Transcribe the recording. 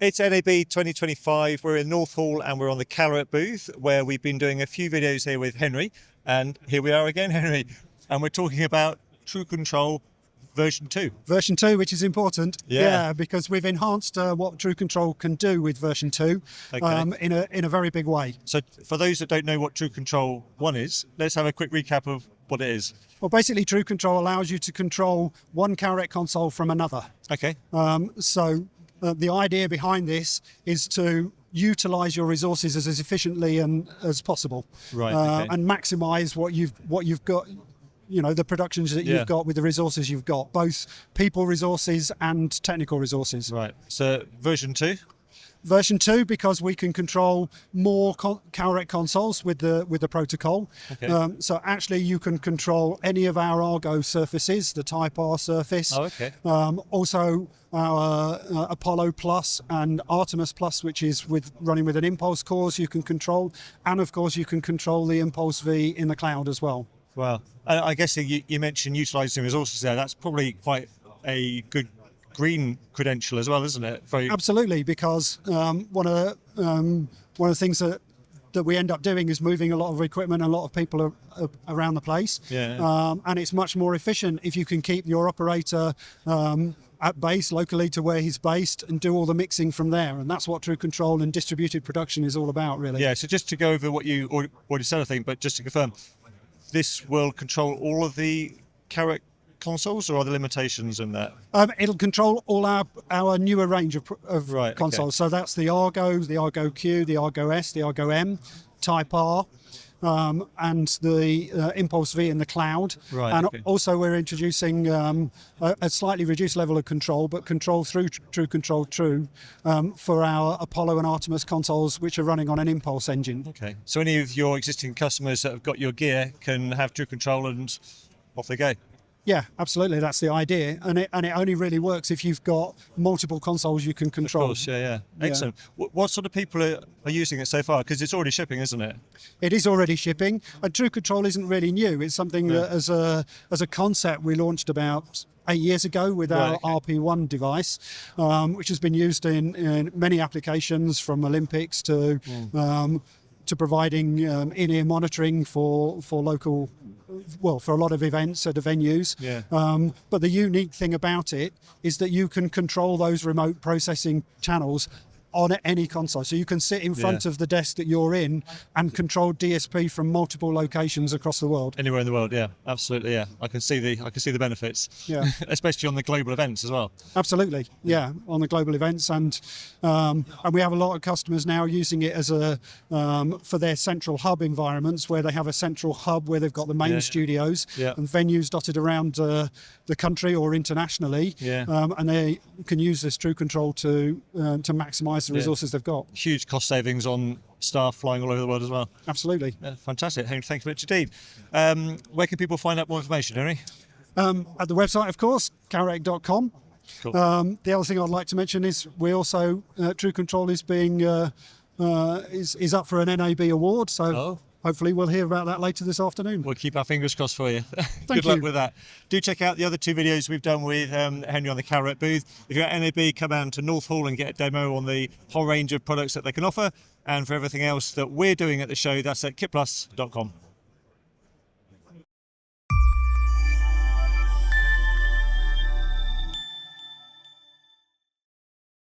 It's NAB 2025. We're in North Hall and we're on the Calrec booth where we've been doing a few videos here with Henry. And here we are again, Henry. And we're talking about True Control version 2. Version 2, which is important. Yeah. Because we've enhanced what True Control can do with version 2 in a very big way. So for those that don't know what True Control 1 is, let's have a quick recap of what it is. Well, basically, True Control allows you to control one Calrec console from another. Okay. The idea behind this is to utilize your resources as efficiently and as possible, Right. Okay. and maximize what you've got. You know, the productions that you've got with the resources you've got, both people resources and technical resources. Right. So version 2. Version 2, because we can control more Calrec consoles with the protocol. Okay. So actually you can control any of our Argo surfaces, the Type R surface. Oh, okay. Also our Apollo Plus and Artemis Plus, which is running with an impulse cores you can control. And of course you can control the ImPulseV in the cloud as well. Well, I guess you mentioned utilising resources there. That's probably quite a good green credential as well, isn't it? Absolutely, because one of the things that we end up doing is moving a lot of equipment and a lot of people around the place. Yeah. And it's much more efficient if you can keep your operator at base locally to where he's based and do all the mixing from there. And that's what True Control and distributed production is all about, really. Yeah. So just to go over what you already said, I think, but just to confirm, this will control all of the Calrec consoles, or are there limitations in that? It'll control all our newer range of Right, consoles. okay. So that's the Argo Q, the Argo S, the Argo M, Type R, and the ImPulseV in the cloud. Right, and okay. also we're introducing a slightly reduced level of control, but control through True Control True for our Apollo and Artemis consoles, which are running on an impulse engine. Okay. So any of your existing customers that have got your gear can have True Control and off they go. Yeah, absolutely. That's the idea, and it only really works if you've got multiple consoles you can control. Of course, yeah. Excellent. What sort of people are using it so far? Because it's already shipping, isn't it? It is already shipping, and True Control isn't really new. It's something that, as a concept, we launched about 8 years ago with our RP1 device, which has been used in many applications, from Olympics to providing in-ear monitoring for local. Well, for a lot of events at the venues. Yeah. But the unique thing about it is that you can control those remote processing channels on any console. So you can sit in front of the desk that you're in and control DSP from multiple locations across the world. Anywhere in the world, yeah, absolutely, yeah. I can see the benefits. Yeah. Especially on the global events as well. Absolutely, yeah, on the global events, and we have a lot of customers now using it as for their central hub environments, where they have a central hub where they've got the main studios and venues dotted around the country or internationally, and they can use this True Control to maximise the resources they've got. Huge cost savings on staff flying all over the world as well. Absolutely. Yeah, fantastic. Henry, thank you very much indeed. Where can people find out more information, Henry? At the website, of course, calrec.com. Cool. The other thing I'd like to mention is we also True Control is being is up for an NAB award, so hopefully we'll hear about that later this afternoon. We'll keep our fingers crossed for you. Good luck with that. Do check out the other 2 videos we've done with Henry on the Calrec booth. If you're at NAB, come down to North Hall and get a demo on the whole range of products that they can offer. And for everything else that we're doing at the show, that's at kitplus.com.